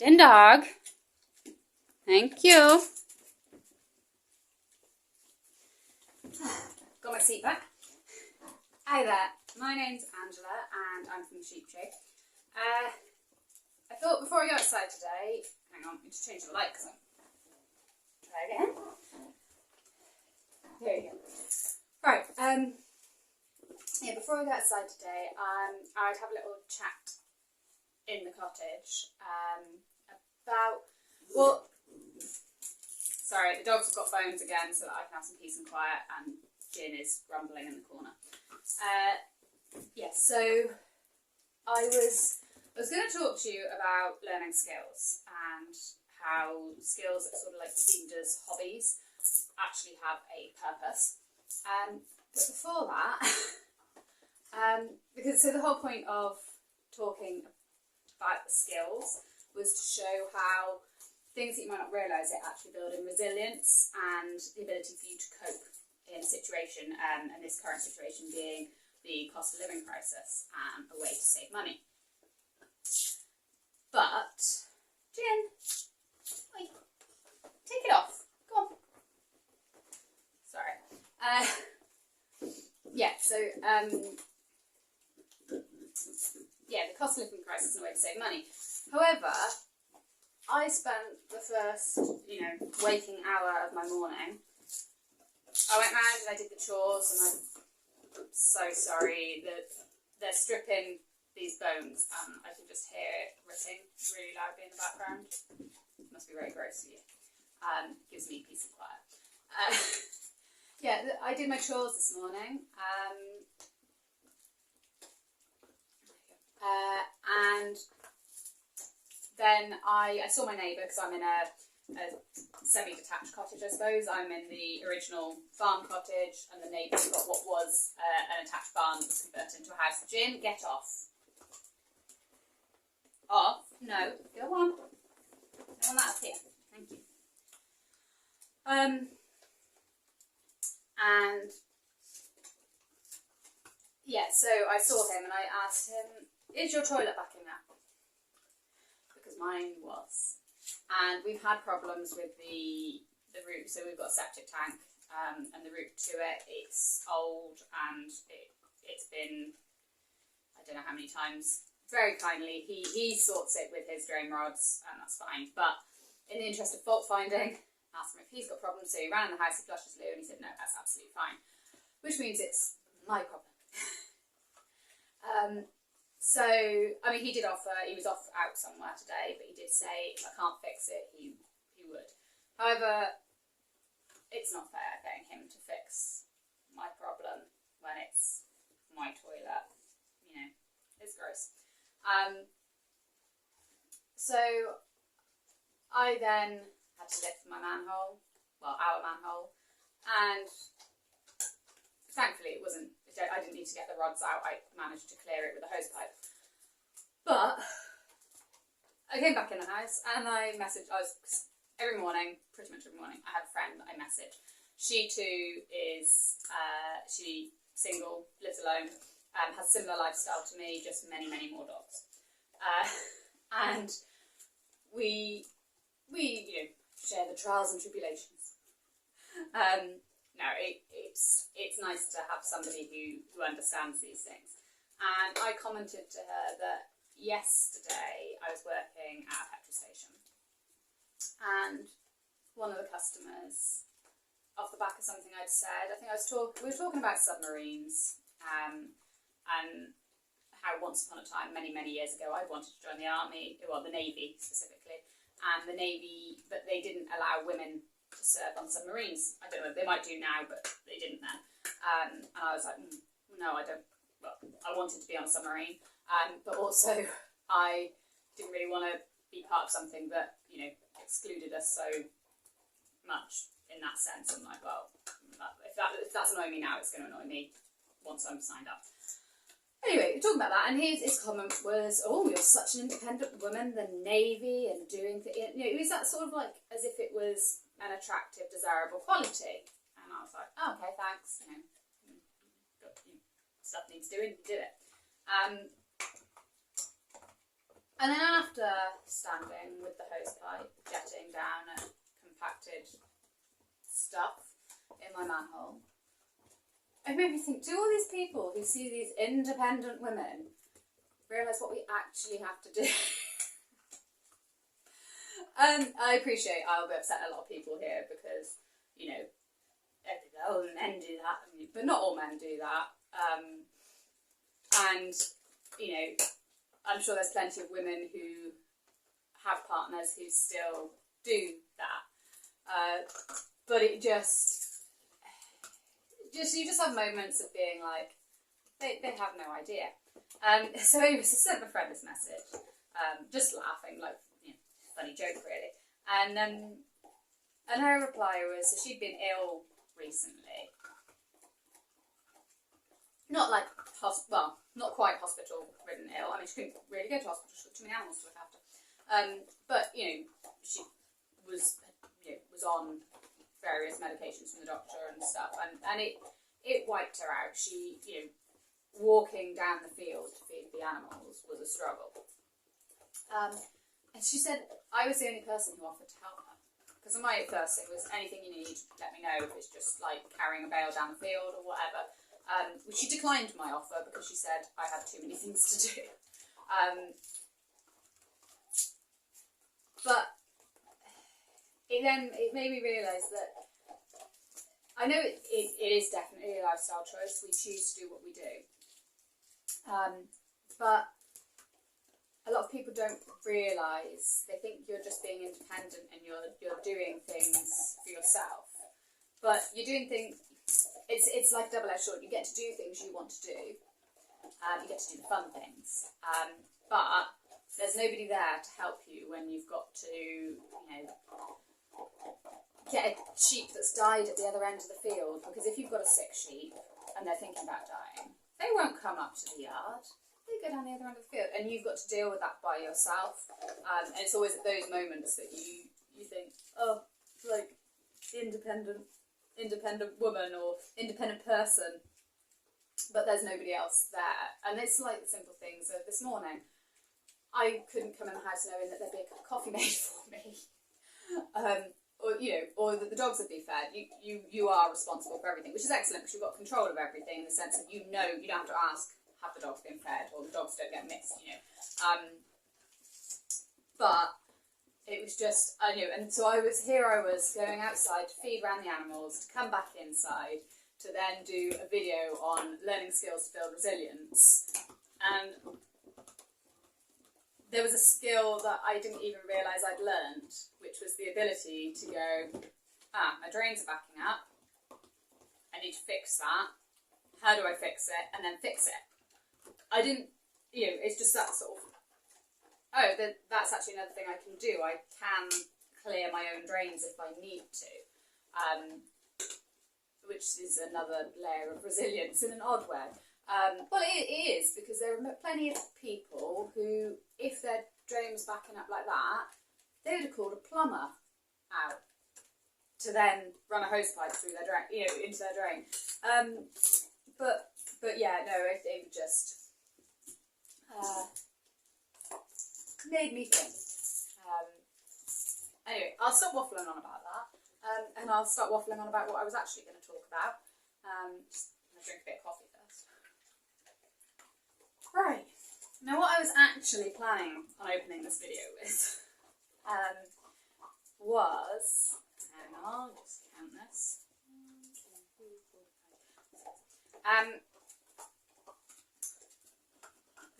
Den dog. Thank you. Got my seat back. Hi there, my name's Angela and I'm from the Sheep Shape. I thought before I go outside today, hang on, let me just change the light because I'm... Try again. There you go. Right, yeah, before I go outside today, I'd have a little chat in the cottage about, well, sorry, the dogs have got bones again so that I can have some peace and quiet, and Jin is grumbling in the corner. Yeah, so I was going to talk to you about learning skills and how skills that are sort of like deemed as hobbies actually have a purpose. But before that, because so the whole point of talking about the skills was to show how things that you might not realise are actually building resilience and the ability for you to cope in a situation, and this current situation being the cost of living crisis and a way to save money. But, Jin, wait, take it off. Go on. Sorry. Yeah, so, yeah, the cost of living crisis and a way to save money. However, I spent the first, waking hour of my morning. I went round and I did the chores, and I'm so sorry that they're stripping these bones. I can just hear it ripping really loudly in the background. It must be very gross for you. Gives me peace and quiet. Yeah, I did my chores this morning. And then I saw my neighbour, because I'm in a semi-detached cottage, I suppose. I'm in the original farm cottage, and the neighbour's got what was an attached barn that was converted into a house. Jin, get off. Off? No. Go on. I want that up here. Thank you. And yeah, so I saw him and I asked him, is your toilet back in now? Because mine was. And we've had problems with the route, so we've got a septic tank, and the route to it, it's old, and it's been, I don't know how many times, very kindly, he sorts it with his drain rods, and that's fine. But in the interest of fault finding, asked him if he's got problems, so he ran in the house, he flushed his loo, and he said, no, that's absolutely fine. Which means it's my problem. So, I mean, he did offer, he was off out somewhere today, but he did say if I can't fix it, he would. However, it's not fair getting him to fix my problem when it's my toilet. It's gross. So, I then had to lift my manhole, well, our manhole, and thankfully it wasn't, I didn't need to get the rods out, I managed to clear it with a hose pipe. But I came back in the house and I messaged, every morning, pretty much every morning, I have a friend that I message. She too is, she single, lives alone, has a similar lifestyle to me, just many, many more dogs. And we share the trials and tribulations. No, it's nice to have somebody who understands these things. And I commented to her that yesterday I was working at a petrol station, and one of the customers, off the back of something I'd said, I think we were talking about submarines, and how once upon a time, many, many years ago, I wanted to join the army, well, the Navy specifically, and the Navy, but they didn't allow women to serve on submarines. I don't know, they might do now, but they didn't then. And I was like, no, I don't. Well, I wanted to be on a submarine, but also I didn't really want to be part of something that, excluded us so much in that sense. I'm like, well, if that's annoying me now, it's going to annoy me once I'm signed up. Anyway, we're talking about that, and his comment was, oh, you're such an independent woman, the Navy, and doing things. It was that sort of like as if it was an attractive, desirable quality. And I was like, oh, okay, thanks. Stuff needs doing, do it. And then after standing with the hosepipe jetting down at compacted stuff in my manhole, it made me think, do all these people who see these independent women realise what we actually have to do? I appreciate I'll be upsetting a lot of people here because, you know, oh, men do that, but not all men do that. And, you know, I'm sure there's plenty of women who have partners who still do that. But it just, you just have moments of being like, they have no idea. So I sent my friend this message, just laughing, like, you know, funny joke really. And her reply was, so she'd been ill recently. Not like, well, not quite hospital-ridden ill. I mean, she couldn't really go to hospital, she had too many animals to look after. But, you know, she was on various medications from the doctor and stuff, and it wiped her out. She, you know, walking down the field to feed the animals was a struggle. And she said, I was the only person who offered to help her. Because my first thing was, anything you need, let me know, if it's just like carrying a bale down the field or whatever. She declined my offer because she said I had too many things to do. But it made me realise that I know it is definitely a lifestyle choice. We choose to do what we do. But a lot of people don't realise, they think you're just being independent and you're doing things for yourself. But you're doing things, it's like a double-edged sword. You get to do things you want to do. You get to do the fun things. But there's nobody there to help you when you've got to, you know, get a sheep that's died at the other end of the field. Because if you've got a sick sheep and they're thinking about dying, they won't come up to the yard. They go down the other end of the field, and you've got to deal with that by yourself. And it's always at those moments that you think, oh, like independent woman or independent person, but there's nobody else there. And it's like the simple things of this morning. I couldn't come in the house knowing that there'd be a cup of coffee made for me, or you know, or that the dogs would be fed. You are responsible for everything, which is excellent because you've got control of everything in the sense that you know you don't have to ask, have the dogs been fed, or the dogs don't get missed, you know. But it was just, I knew, and so I was going outside to feed around the animals, to come back inside, to then do a video on learning skills to build resilience. And there was a skill that I didn't even realise I'd learned, which was the ability to go, my drains are backing up, I need to fix that, how do I fix it, and then fix it. I didn't, you know, it's just that sort of, that's actually another thing I can do. I can clear my own drains if I need to, which is another layer of resilience in an odd way. Well, it is, because there are plenty of people who, if their drain was backing up like that, they would have called a plumber out to then run a hose pipe through their drain, you know, into their drain. But yeah, no, it just made me think. Anyway, I'll stop waffling on about that, and I'll start waffling on about what I was actually going to talk about. Just going to drink a bit of coffee first. Right, now what I was actually planning on opening this video with was, hang on, just count this.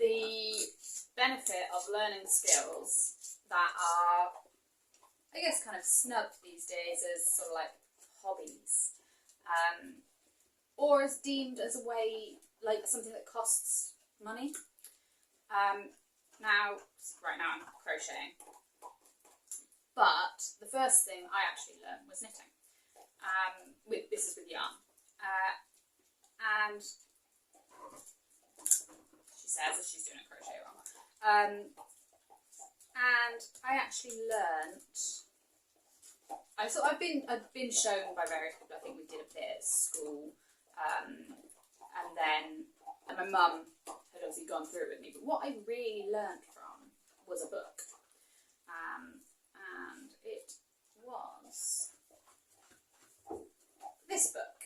The benefit of learning skills that are, I guess, kind of snubbed these days as sort of like hobbies, or as deemed as a way, like something that costs money. Now, right now I'm crocheting, but the first thing I actually learned was knitting. This is with yarn, and she says that she's doing a crochet wrong. And I actually learnt. I've been shown by various people. I think we did a bit at school, and my mum had obviously gone through it with me. But what I really learnt from was a book. And it was this book,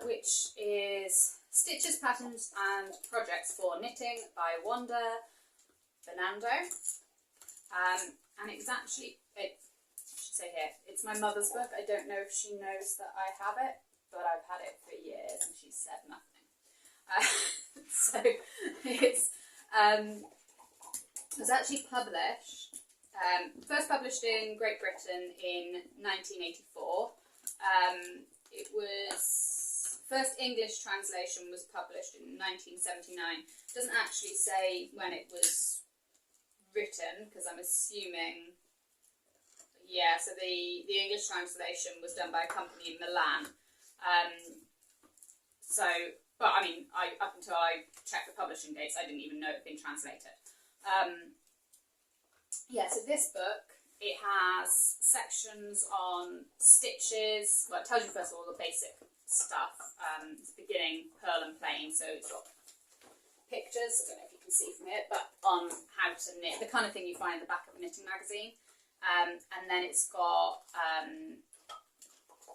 which is Stitches, Patterns and Projects for Knitting by Wanda Bernardo. And it was actually, I should say here, it's my mother's book. I don't know if she knows that I have it, but I've had it for years and she's said nothing. So it was actually published, first published in Great Britain in 1984. It was, first English translation was published in 1979. It doesn't actually say when it was written, because I'm assuming, yeah, so the English translation was done by a company in Milan. But I mean, up until I checked the publishing dates, I didn't even know it had been translated. Yeah, so this book, it has sections on stitches. Well, it tells you first of all the basic stuff. It's beginning, purl and plain, so it's got pictures, I don't know if you can see from it, but on how to knit, the kind of thing you find in the back of a knitting magazine. And then it's got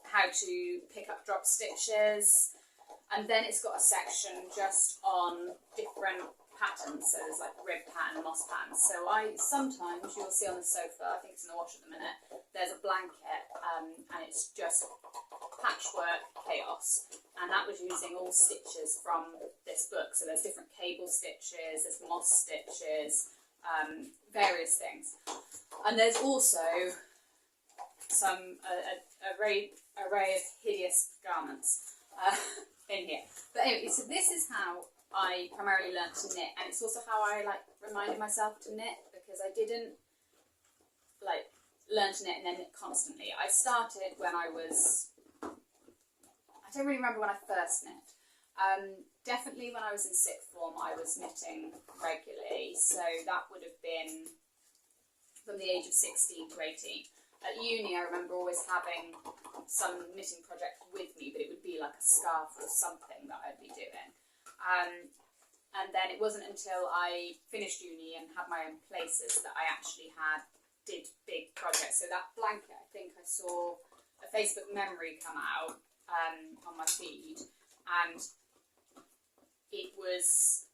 how to pick up drop stitches, and then it's got a section just on different patterns, so there's like rib pattern, moss pattern. So sometimes you'll see on the sofa, I think it's in the wash at the minute, there's a blanket and it's just patchwork chaos, and that was using all stitches from this book. So there's different cable stitches, there's moss stitches, various things, and there's also some array of hideous garments in here. But anyway, so this is how I primarily learnt to knit, and it's also how I reminded myself to knit, because I didn't learn to knit and then knit constantly. I started when I don't really remember when I first knit. Definitely when I was in sixth form I was knitting regularly, so that would have been from the age of 16 to 18. At uni I remember always having some knitting project with me, but it would be like a scarf or something that I'd be doing. And then it wasn't until I finished uni and had my own places that I actually did big projects. So that blanket, I think I saw a Facebook memory come out on my feed, and it was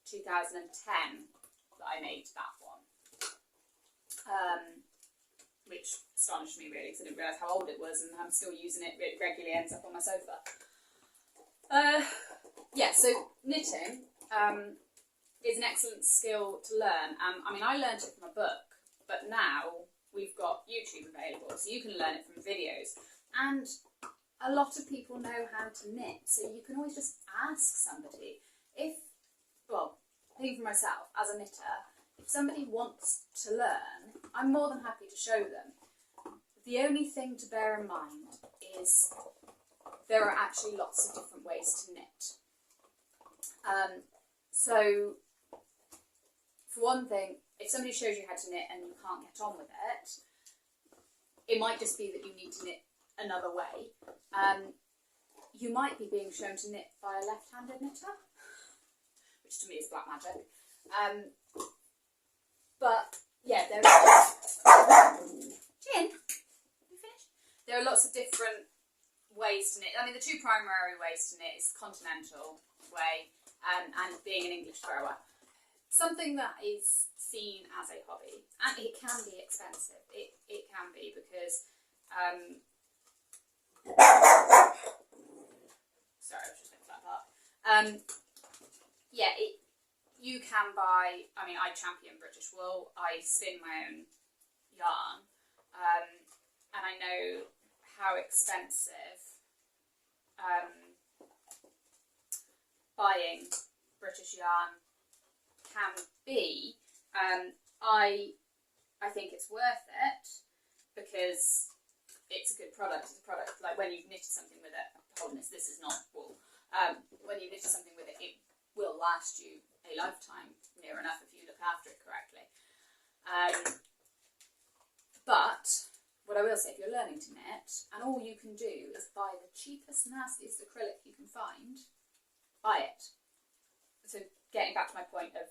2010 that I made that one, which astonished me really, because I didn't realise how old it was, and I'm still using it. It regularly ends up on my sofa. Yeah, so knitting is an excellent skill to learn. I mean, I learned it from a book, but now we've got YouTube available, so you can learn it from videos. And a lot of people know how to knit, so you can always just ask somebody. Thinking for myself, as a knitter, if somebody wants to learn, I'm more than happy to show them. The only thing to bear in mind is there are actually lots of different ways to knit. So, for one thing, if somebody shows you how to knit and you can't get on with it, it might just be that you need to knit another way. You might be being shown to knit by a left-handed knitter, which to me is black magic. But yeah, there are Gin, you finished? There are lots of different ways to knit. I mean, the two primary ways to knit is continental way and being an English thrower. Something that is seen as a hobby, and it can be expensive. It can be, because sorry, I was just thinking about that. Yeah, you can buy. I mean, I champion British wool. I spin my own yarn, and I know how expensive buying British yarn can be. I think it's worth it because it's a good product. It's a product like when you've knitted something with it. Hold on, this is not wool. When you've knitted something with it, it will last you a lifetime, near enough, if you look after it correctly. But what I will say, if you're learning to knit and all you can do is buy the cheapest, nastiest acrylic you can find, buy it. So getting back to my point of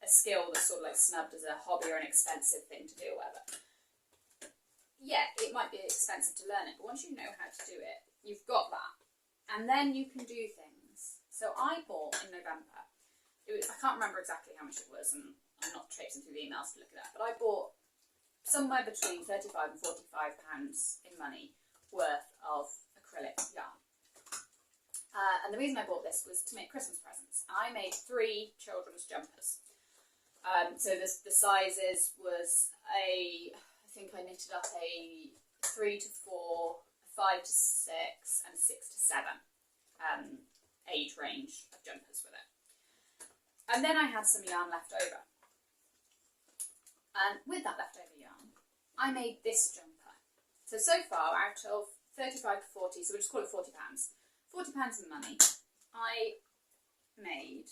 a skill that's sort of like snubbed as a hobby or an expensive thing to do or whatever. Yeah, it might be expensive to learn it, but once you know how to do it, you've got that. And then you can do things. So I bought in November, I can't remember exactly how much it was, and I'm not traipsing through the emails to look it up, but I bought somewhere between £35 and £45 in money worth of acrylic yarn. And the reason I bought this was to make Christmas presents. I made 3 children's jumpers. So the sizes was I think I knitted up a 3 to 4, a 5 to 6, and a 6 to 7 age range of jumpers with it. And then I had some yarn left over. And with that leftover yarn, I made this jumper. So far, out of 35 to 40, so we'll just call it £40. £40 in money, I made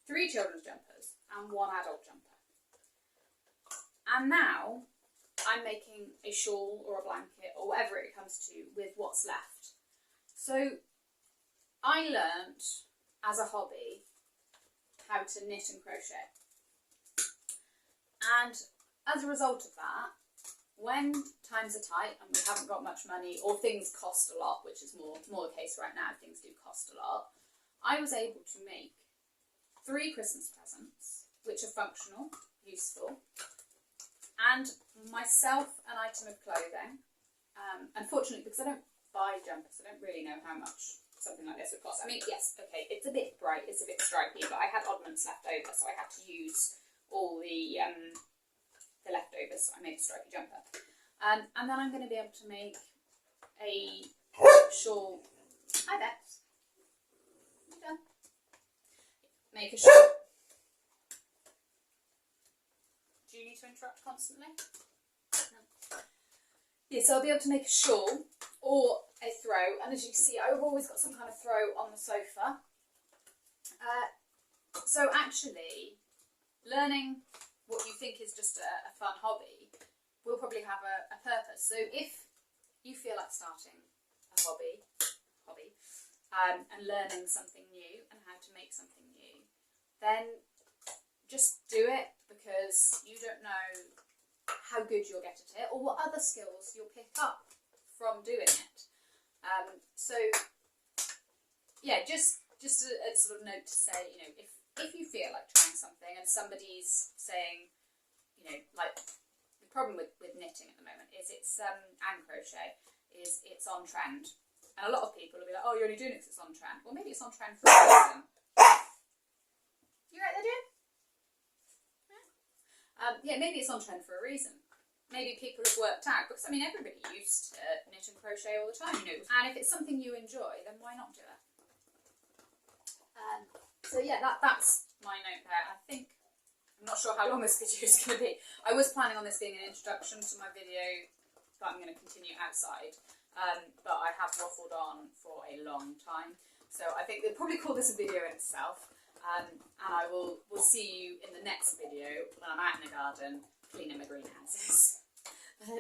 3 children's jumpers and 1 adult jumper. And now I'm making a shawl or a blanket or whatever it comes to with what's left. So I learnt as a hobby how to knit and crochet. And as a result of that, when times are tight and we haven't got much money or things cost a lot, which is more the case right now, things do cost a lot, I was able to make 3 Christmas presents, which are functional, useful, and myself an item of clothing. Unfortunately, because I don't buy jumpers, I don't really know how much something like this would cost. I mean, yes, okay, it's a bit bright, it's a bit stripy, but I had oddments left over, so I had to use all the leftovers, so I made a stripy jumper. And then I'm going to be able to make a shawl. Hi, Bex. You done? Make a shawl. Do you need to interrupt constantly? No. Yeah, so I'll be able to make a shawl or a throw, and as you can see, I've always got some kind of throw on the sofa. So actually, learning what you think is just a fun hobby will probably have a purpose. So if you feel like starting a hobby, and learning something new and how to make something new, then just do it, because you don't know how good you'll get at it or what other skills you'll pick up from doing it. So yeah, just a sort of note to say, you know, if you feel like trying something and somebody's saying, you know, like the problem with knitting at the moment is it's and crochet is it's on trend, and a lot of people will be like, oh, you're only doing it because it's on trend. Well, maybe it's on trend for a reason. You right there, Jim? Yeah, maybe it's on trend for a reason. Maybe people have worked out, because I mean everybody used to knit and crochet all the time, you know, and if it's something you enjoy, then why not do it? So yeah, that's my note there. I think, I'm not sure how long this video is going to be. I was planning on this being an introduction to my video that I'm going to continue outside, but I have waffled on for a long time, so I think they'll probably call this a video in itself, and I will see you in the next video when I'm out in the garden cleaning my greenhouses.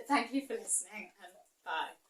Thank you for listening, and bye.